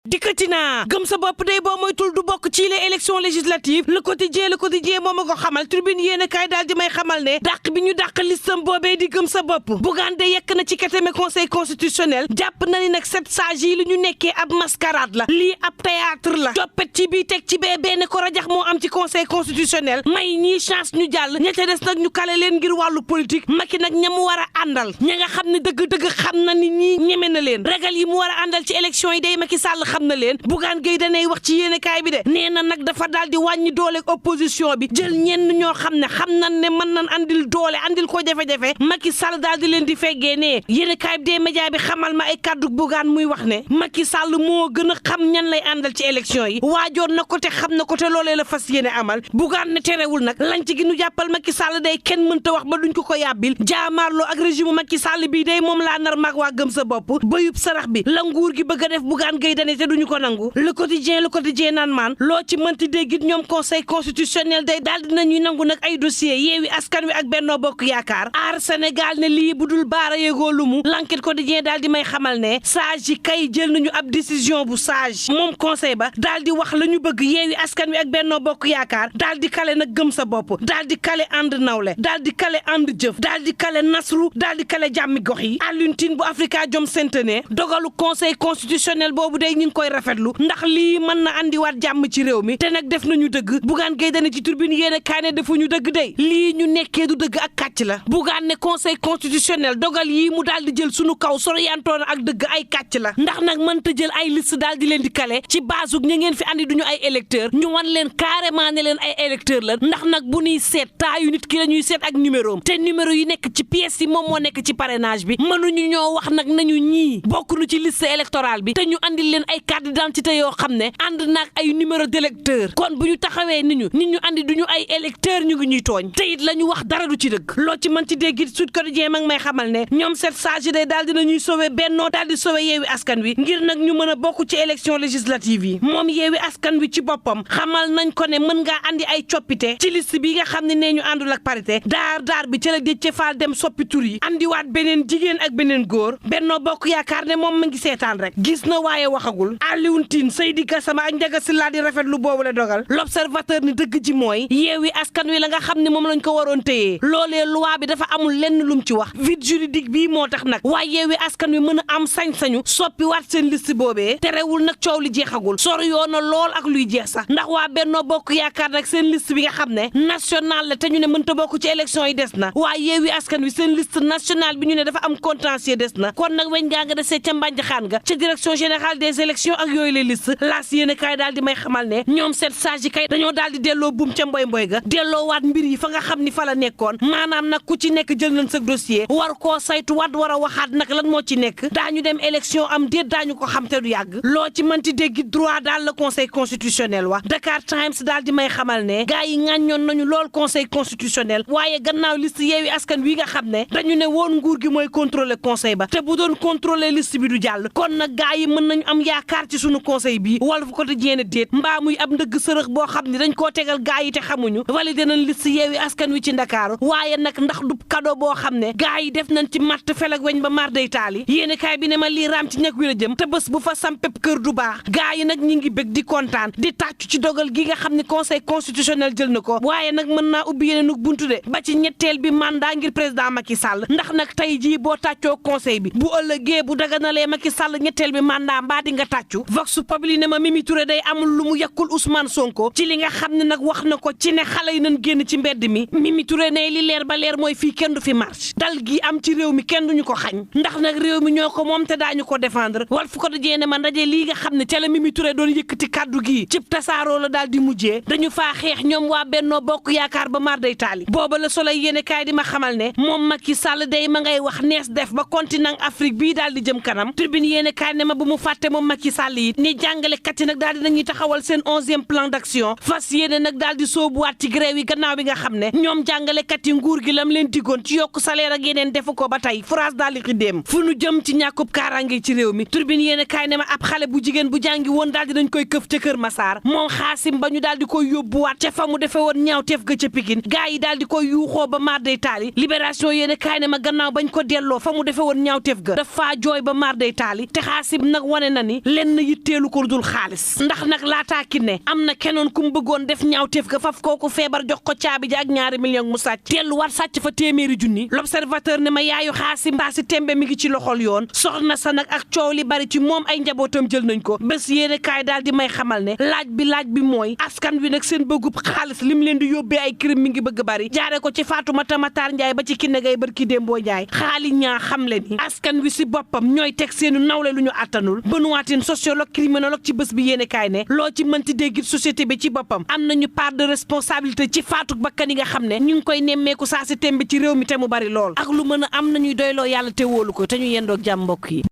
dikkati naa gëm sa bopp day boo moytul du bokk ci les élections législatives le quotidien moo ma ko xamal tribune yéen kaay daal di may xamal ne dàq bi ñu dàq listam boobee di gëm sa bopp Bougane de yekk na ci katame conseil constitutionnel jàpp na ni nag 7 sages yi li ñu nekkee ab mascarade la lii ab théâtre la coppet ci bii teg ci bee benn ko rajax moo am ci conseil constitutionnel may ñii chance ñu jàll ña ca des nag ñu kale leen ngir wàllu politique Macky nag ña mu war a àndal ña nga xam ne dëgg-dëgg xam na ni ñii ñeme na leen ragal yi mu war a àndal ci élection yi day Macky Sall xam na leen Bougane Gueye danay wax ci yéenekaay bi de nee na nag dafa daal di wàññi doole opposition bi jël ñenn ñoo xam ne xam nañ ne mën nañ andil doole andil ko jafe-jafe Macky Sall daal di leen di feggee ne yéenekaay bi des médias bi xamal ma ay kaddu Bougane muy wax ne Macky Sall moo gën a xam ñan lay àndal ci élection yi waajoon na ko te xam na ko te loolee la fas yéene amal Bougane ne terewul nag lañ ci gi nu jàppal Macky Sall day kenn mënta wax ba duñ ko yàbbil jaamaarloo ak régime Macky Sall bii day moom laa nar mag waa gëm sa bopp bayub sarax bi la nguur gi bëgg a def Bougane Gueye Dany te duñu ko nangu le quotidien naan maan loo ci mënti déggit ñoom conseil constitutionnel day daal dinañuy nangu nag ay dossier Yewwi Askan Wi ak Benno Bokk Yaakaar aar Sénégal ne lii bu dul baara yégoo lu mu l'enquête quotidien daal di may xamal ne sage yi kay jël nañu ab décision bu sage moom conseil ba daal di wax la ñu bëgg Yewwi Askan Wi ak Benno Bokk Yaakaar daal di kale nag gëm sa bopp daal di kale ànd nawle daal di kale ànd jëf daal di kale nasru daal di kale jàmmi gox yi Alioune Tine bu Afrikajom Center dogalu conseil constitutionnel boobu day ñu ngi koy rafetlu ndax lii mën na andiwaat jàmm ci réew mi te nag def nañu dëgg Bougane Gueye Dany ci turbine yéen kaay ne defuñu dëgg day lii ñu nekkee du dëgg ak kàcc la Bougane ne conseil constitutionnel dogal yi mu daal di jël sunu kaw soriyantoon ak dëgg ay kàcc la ndax nag mënta jël ay liste daal di leen di kale ci base ña ngeen fi andi duñu ay électeurs ñu wan leen carrément ne leen ay électeurs la ndax nag bu ñuy seet taayu nit ki la ñuy seet ak numéro te numéro yi nekk ci pièce yi moom moo nekk ci parrainage bi mënuñu ñoo wax nag nañu ñii bokkuñu ci liste électorale bi te ñu andil leen ay carte d'identité yoo xam ne ànd naag ay numéro d'électeur kon bu ñu taxawee nit ñu andi duñu ay électeur ñu ngi ñuy tooñ te it la ñu wax dara du ci dëgg loo ci mën ci dégg Sud Quotidien mag may xamal ne ñoom 7 sages day daal dinañuy sauver Benno daal di sauver Yewwi Askan Wi ngir nag ñu mën a bokk ci élection législative yi moom Yewwi Askan Wi ci boppam xamal nañ ko ne mën ngaa andi ay coppite ci liste bi nga xam ne nee ñu àndul ak parité daar bi ca la Déthié Fall dem soppi tur yi andiwaat beneen jigéen ak beneen góor Benno Bokk Yaakaar ne moom ma ngi seetaan rek gis na waaye waxagul Alioune Tine Seydi Gassama ak Ndiaga Sylla di rafetlu boobu la dogal l'observateur ni dëgg ji mooy Yewwi Askan Wi la nga xam ne moom lañ ko waroon téyee loolee loi bi dafa amul lenn lum ci wax vide juridique bii moo tax nag waaye Yewwi Askan Wi mën a am sañ-sañu soppi waat seen liste boobee terewul nag coow li jeexagul sori yoo na lool ak luy jeex sax ndax waa Benno Bokk Yaakaar nag seen liste bi nga xam ne national la te ñu ne mënta bokk ci élection yi des na waaye Yewwi Askan Wi seen liste nationale bi ñu ne dafa am contentieux des na kon nag weñ ngaa nga desee ca mbànj xaan nga ca direction générale des élections ak yooyu les listes laas yéen kaay daal di may xamal ne ñoom 7 sages yi kay dañoo daal di delloo buum ca mboy ga delloo waat mbir yi fa nga xam ni fa la nekkoon maanaam nag ku ci nekk jël nañ sa dossier war koo saytu waat war a waxaat nag lan moo ci nekk daañu dem élection am déet daañu ko xam te du yàgg loo ci mënti dégg droit daal la conseil constitutionnel wax Dakar Times daal di may xamal ne gars yi ŋàññoon nañu lool conseil constitutionnel waaye gannaaw liste Yewwi Askan Wi nga xam ne dañu ne woon nguur gi mooy contrôler conseil ba te bu doon contrôler liste bi du jàll kon nag gars yi mën nañu am yaakaar ci sunu conseil bi Walf Quotidien déet mbaa muy ab ndëgg sërëx boo xam ne dañ koo tegal gars yi te xamuñu validé nañ liste Yewwi Askan Wi ci Ndakaaru waaye nag ndax du cadeau boo xam ne gars yi def nañ ci matt fel ak weñ ba mar day taali yéeni kaay bi ne ma lii raam ci ñag wi la jëm te bés bu fa sampep kër du baax gars yi nag ñi ngi bëgg di kontaan di tàccu ci dogal gi nga xam ne conseil constitutionnel jël na ko waaye nag mën naa ubbi yeneen ug buntu de ba ci ñetteel bi mandat ngir président Macky Sall ndax nag tey jii boo tàccoo conseil bi bu ëllëgee bu daganalee Macky Sall ñetteel bi mandat mbaa di nga tàccu Vox Populi ne ma Mimi Touré day amul lu mu yàkkul Ousmane Sonko ci li nga xam ne nag wax na ko ci ne xale yi nañ génn ci mbedd mi Mimi Touré ne li leer ba leer mooy fii kenn du fi marche dal gi am ci réew mi kenn duñu ko xañ ndax nag réew mi ñoo ko moom te daañu ko défendre Walf Quotidien ne ma ndaje lii nga xam ne ca la Mimi Touré doon yëkkati kàddu gi cib tasaaroo la daal di mujjee dañu faa xeex ñoom waa Benno Bokk Yaakaar ba mar day taali booba la Soleil yéene kaay di ma xamal ne moom Macky Sall day ma ngay wax nees def ba continent Afrique bii daal di jëm kanam Tribune yéene kaay ne ma bu mu fàtte moom Macky Sall yi ni jàngalekat yi nag daal di nañuy taxawal seen 11e plan d'action fas yéene nag daal di soobuwaat ci grève yi gannaaw bi nga xam ne ñoom jàngalekat yi nguur gi lam leen diggoon ci yokk salaire ak yeneen defu ko ba tey France daal di xiddeem fu nu jëm ci ñàkkub kaaraange ci réew mi Tribune yéene kaay ne ma ab xale bu jigéen bu jàngi woon daal di nañ koy këf ca Kër Massar moom Xaasim ba ñu daal di koy yóbbuwaat ca fa mu defe woon ñaawteef ga ca Pikine gaa yi daal di koy yuuxoo ba mar day taali Libération yéene kaay ne ma gannaaw bañ ko delloo fa mu defe woon ñaawteef ga dafa jooy ba mar day taali te Xaasim nag wane na ni lenn yitteelu ko dul xaalis ndax nag laataa ki ne am na keneen ku mu bëggoon def ñaawteef ga faf kooku feebar jox ko caabi ji ak 2 millions mu sàcc delluwaat sàcc fa téeméeri junni l'observateur ne ma yaayu Xaasim saa si tembe mi ngi ci loxol yoon soxna sa nag ak coow li bari ci moom ay njabootam jël nañ ko bés yéene kaay daal di may xamal ne laaj bi mooy askan wi nag seen bëggub xaalis lim leen di yóbbee ay crime mi ngi bëgg bari jaare ko ci Fatoumata Matar Ndiaye ba ci Kiné Gaye barki Dembo Ndiaye xaali ñaa xam le ni askan wi si boppam ñooy teg seenu nawle lu ñu attanul Benoît Tine sociologue criminologue ci bés bi yéene kaay ne loo ci mënti dégg société bi ci boppam am nañu part de responsabilité ci faatu bakkan yi nga xam ne ñu ngi koy nemmeeku saa si tembe ci réew mi te mu bari lool ak lu mën a am nañuy doyloo yàlla te wóolu ko te ñu yendoog jàmm mbokk yi